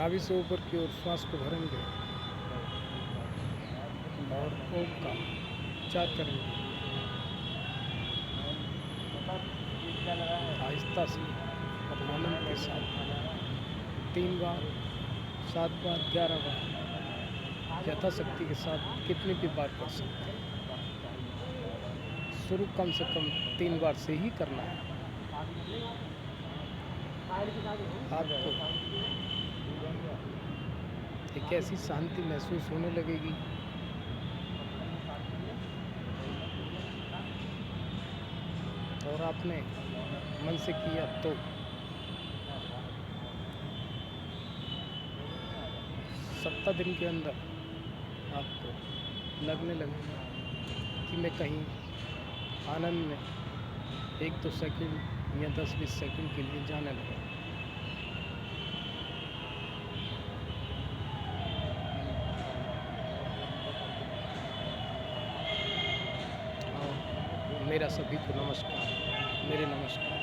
नाभि से ऊपर की ओर श्वास को भरेंगे और ओम का उच्चार करेंगे आहिस्ता से आनंद के साथ 3 बार, 7 बार, 11 बार यथाशक्ति के साथ कितनी भी बार कर सकते हैं। शुरू कम से कम 3 बार से ही करना है। आपको एक ऐसी शांति महसूस होने लगेगी और आपने मन से किया तो 7 दिन के अंदर आपको लगने लगेगा कि मैं कहीं आनंद में 1-2 सेकंड या 10-20 सेकंड के लिए जाने लगा। और मेरा सभी को नमस्कार, मेरे नमस्कार।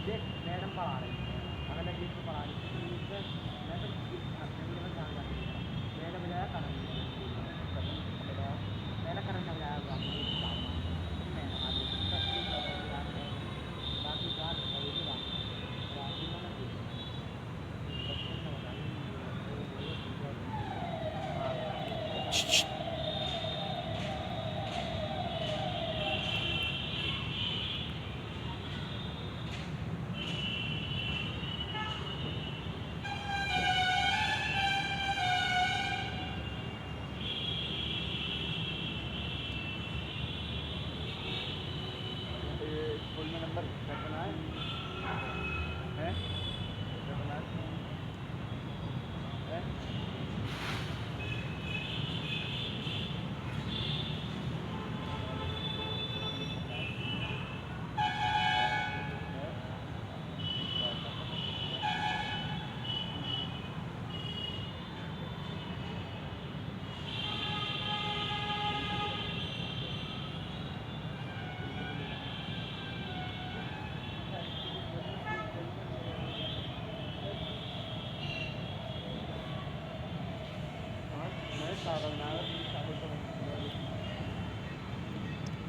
देख मैडम पढ़ा रही है, अगर मैं गीत को पढ़ा रही थी मैं तो गीत में जान जाती हूँ। मैंने बजाया करण, मैंने करण ने बजाया बाकी बात स्कूल में नंबर रखना है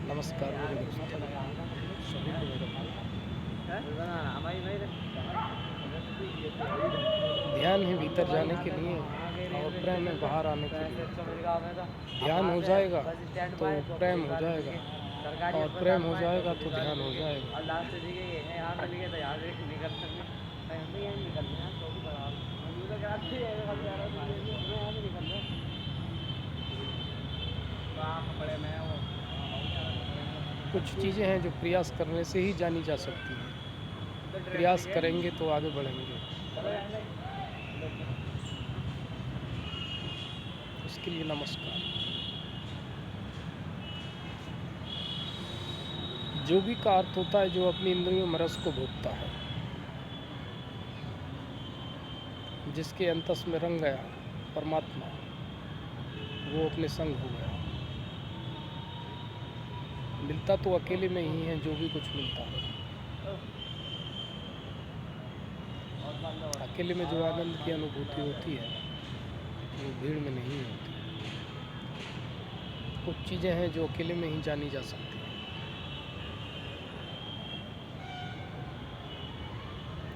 नमस्कार मेरे दोस्तों, सभी को ध्यान है भीतर जाने के लिए और प्रेम है बाहर आने के लिए। ध्यान हो जाएगा तो प्रेम हो जाएगा और प्रेम हो जाएगा तो ध्यान हो जाएगा। कुछ चीज़ें हैं जो प्रयास करने से ही जानी जा सकती हैं। प्रयास करेंगे तो आगे बढ़ेंगे। उसके लिए नमस्कार। जो भी का अर्थ होता है जो अपनी इंद्रियों में रस को भोगता है, जिसके अंतस में रंग गया परमात्मा, वो अपने संग हो गया। मिलता तो अकेले में ही है जो भी कुछ मिलता है। अकेले में जो आनंद की अनुभूति होती है वो भीड़ में नहीं होती। कुछ चीज़ें हैं जो अकेले में ही जानी जा सकती हैं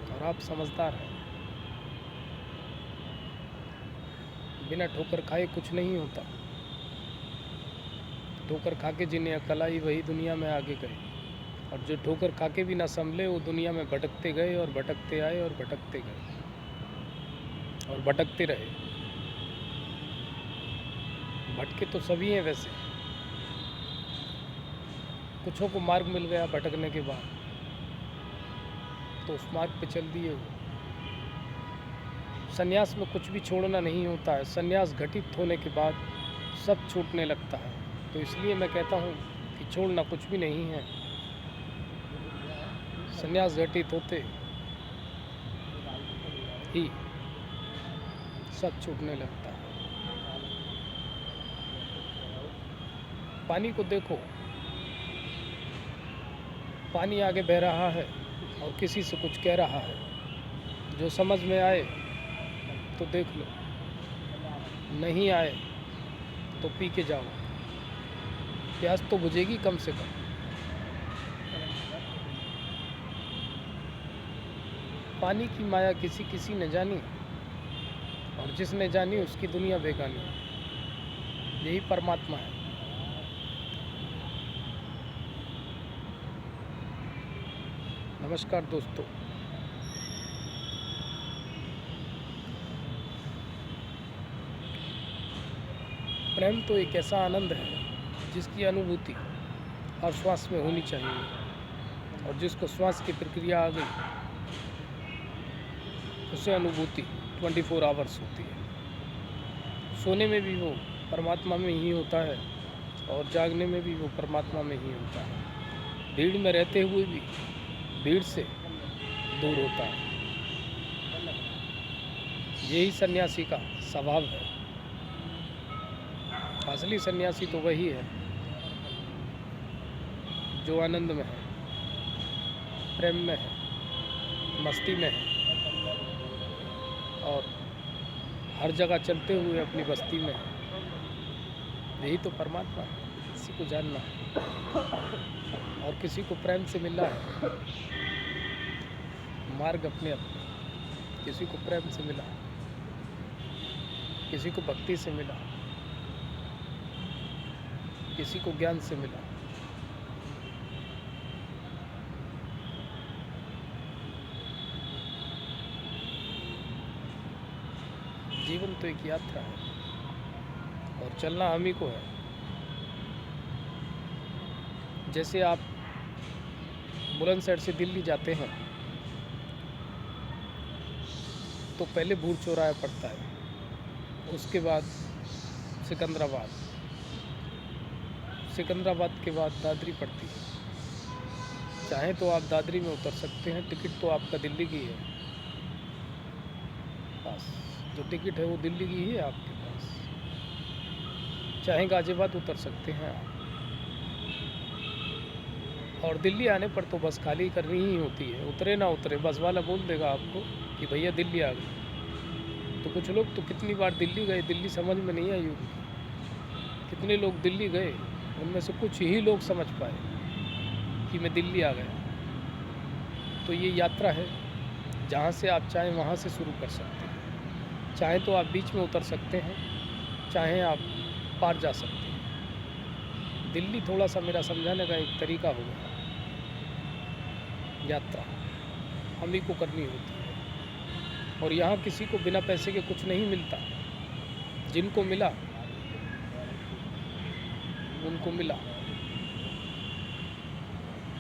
और आप समझदार हैं। बिना ठोकर खाए कुछ नहीं होता। ठोकर खा के जिन्हें अकल आई वही दुनिया में आगे गए, और जो ठोकर खा के भी ना संभले वो दुनिया में भटकते गए और भटकते आए और भटकते गए और भटकते रहे। भटके तो सभी हैं वैसे। कुछों को मार्ग मिल गया भटकने के बाद तो उस मार्ग पे चल दिए वो। संन्यास में कुछ भी छोड़ना नहीं होता है। संन्यास घटित होने के बाद सब छूटने लगता है। तो इसलिए मैं कहता हूँ कि छोड़ना कुछ भी नहीं है। संन्यास घटित होते ही सब छूटने लगता है। पानी को देखो, पानी आगे बह रहा है और किसी से कुछ कह रहा है, जो समझ में आए तो देख लो, नहीं आए तो पी के जाओ, प्यास तो बुझेगी कम से कम। पानी की माया किसी किसी ने जानी, और जिसने जानी उसकी दुनिया बेगानी। यही परमात्मा है। नमस्कार दोस्तों। प्रेम तो एक ऐसा आनंद है जिसकी अनुभूति हर श्वास में होनी चाहिए, और जिसको श्वास की प्रक्रिया आ गई उसे अनुभूति 24 आवर्स होती है। सोने में भी वो परमात्मा में ही होता है और जागने में भी वो परमात्मा में ही होता है। भीड़ में रहते हुए भी भीड़ से दूर होता है। यही सन्यासी का स्वभाव है। असली सन्यासी तो वही है जो आनंद में है, प्रेम में है, मस्ती में है, और हर जगह चलते हुए अपनी बस्ती में है। यही तो परमात्मा है। किसी को जानना है और किसी को प्रेम से मिलना है। मार्ग अपने अपने। किसी को प्रेम से मिला, किसी को भक्ति से मिला, किसी को ज्ञान से मिला। जीवन तो एक यात्रा है और चलना हम ही को है। जैसे आप बुलंदशहर से दिल्ली जाते हैं तो पहले भूर चौराहा पड़ता है, उसके बाद सिकंदराबाद, सिकंदराबाद के बाद दादरी पड़ती है। चाहे तो आप दादरी में उतर सकते हैं, टिकट तो आपका दिल्ली की है। बस जो टिकट है वो दिल्ली की ही है आपके पास। चाहे गाजियाबाद उतर सकते हैं आप, और दिल्ली आने पर तो बस खाली करनी ही होती है। उतरे ना उतरे बस वाला बोल देगा आपको कि भैया दिल्ली आ गई। तो कुछ लोग तो कितनी बार दिल्ली गए, दिल्ली समझ में नहीं आई उनकी। कितने लोग दिल्ली गए, उनमें से कुछ ही लोग समझ पाए कि मैं दिल्ली आ गया। तो ये यात्रा है, जहाँ से आप चाहें वहाँ से शुरू कर सकते हैं। चाहे तो आप बीच में उतर सकते हैं, चाहे आप पार जा सकते हैं। दिल्ली थोड़ा सा मेरा समझाने का एक तरीका होगा। यात्रा हम ही को करनी होती है, और यहाँ किसी को बिना पैसे के कुछ नहीं मिलता। जिनको मिला उनको मिला।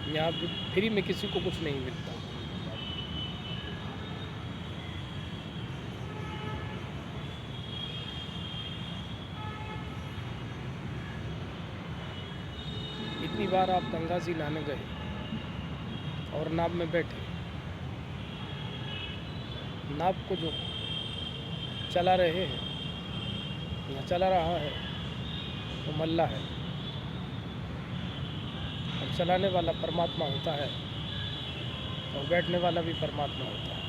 यहाँ फ्री में किसी को कुछ नहीं मिलता। इतनी बार आप गंगा जी नहाने गए और नाव में बैठे, नाव को जो चला रहे हैं या चला रहा है वो मल्लाह है, और चलाने वाला परमात्मा होता है, और बैठने वाला भी परमात्मा होता है।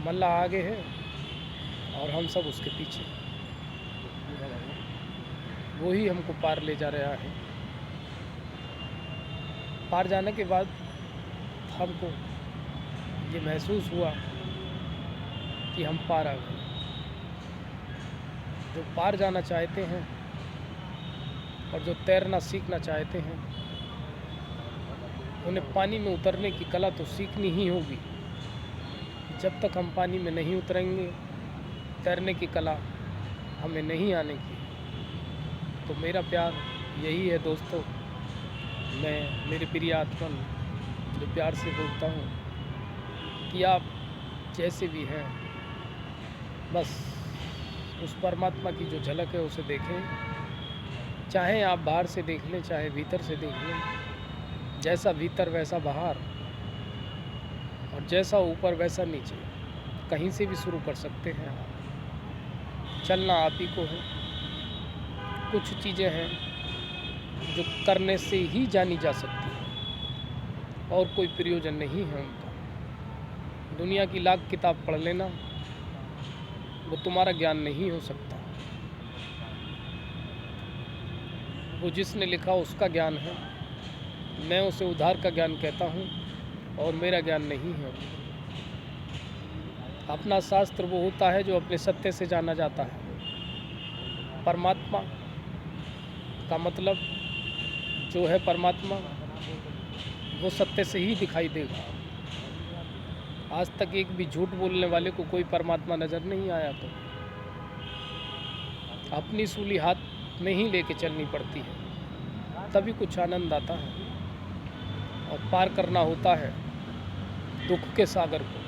मल्लाह आगे है और हम सब उसके पीछे। वो ही हमको पार ले जा रहा है। पार जाने के बाद हमको ये महसूस हुआ कि हम पार आ गए। जो पार जाना चाहते हैं और जो तैरना सीखना चाहते हैं, उन्हें पानी में उतरने की कला तो सीखनी ही होगी। जब तक हम पानी में नहीं उतरेंगे, तैरने की कला हमें नहीं आने की। तो मेरा प्यार यही है दोस्तों। मैं मेरे प्रिय आत्मन जो प्यार से बोलता हूँ कि आप जैसे भी हैं, बस उस परमात्मा की जो झलक है उसे देखें। चाहे आप बाहर से देख लें, चाहे भीतर से देख लें। जैसा भीतर वैसा बाहर, और जैसा ऊपर वैसा नीचे। कहीं से भी शुरू कर सकते हैं आप। चलना आप ही को है। कुछ चीज़ें हैं जो करने से ही जानी जा सकती है और कोई प्रयोजन नहीं है उनका। दुनिया की लाख किताब पढ़ लेना, वो तुम्हारा ज्ञान नहीं हो सकता। वो जिसने लिखा उसका ज्ञान है, मैं उसे उधार का ज्ञान कहता हूँ और मेरा ज्ञान नहीं है। अपना शास्त्र वो होता है जो अपने सत्य से जाना जाता है। परमात्मा का मतलब जो है परमात्मा, वो सत्य से ही दिखाई देगा। आज तक एक भी झूठ बोलने वाले को कोई परमात्मा नज़र नहीं आया। तो अपनी सूली हाथ में ही लेके चलनी पड़ती है, तभी कुछ आनंद आता है। और पार करना होता है दुख के सागर को,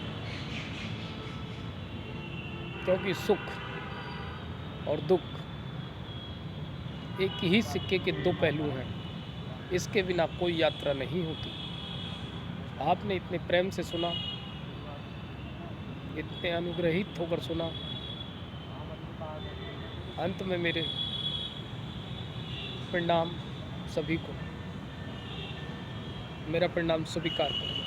क्योंकि सुख और दुख एक ही सिक्के के दो पहलू हैं। इसके बिना कोई यात्रा नहीं होती। आपने इतने प्रेम से सुना, इतने अनुग्रहित होकर सुना। अंत में मेरे प्रणाम सभी को, मेरा प्रणाम स्वीकार करें।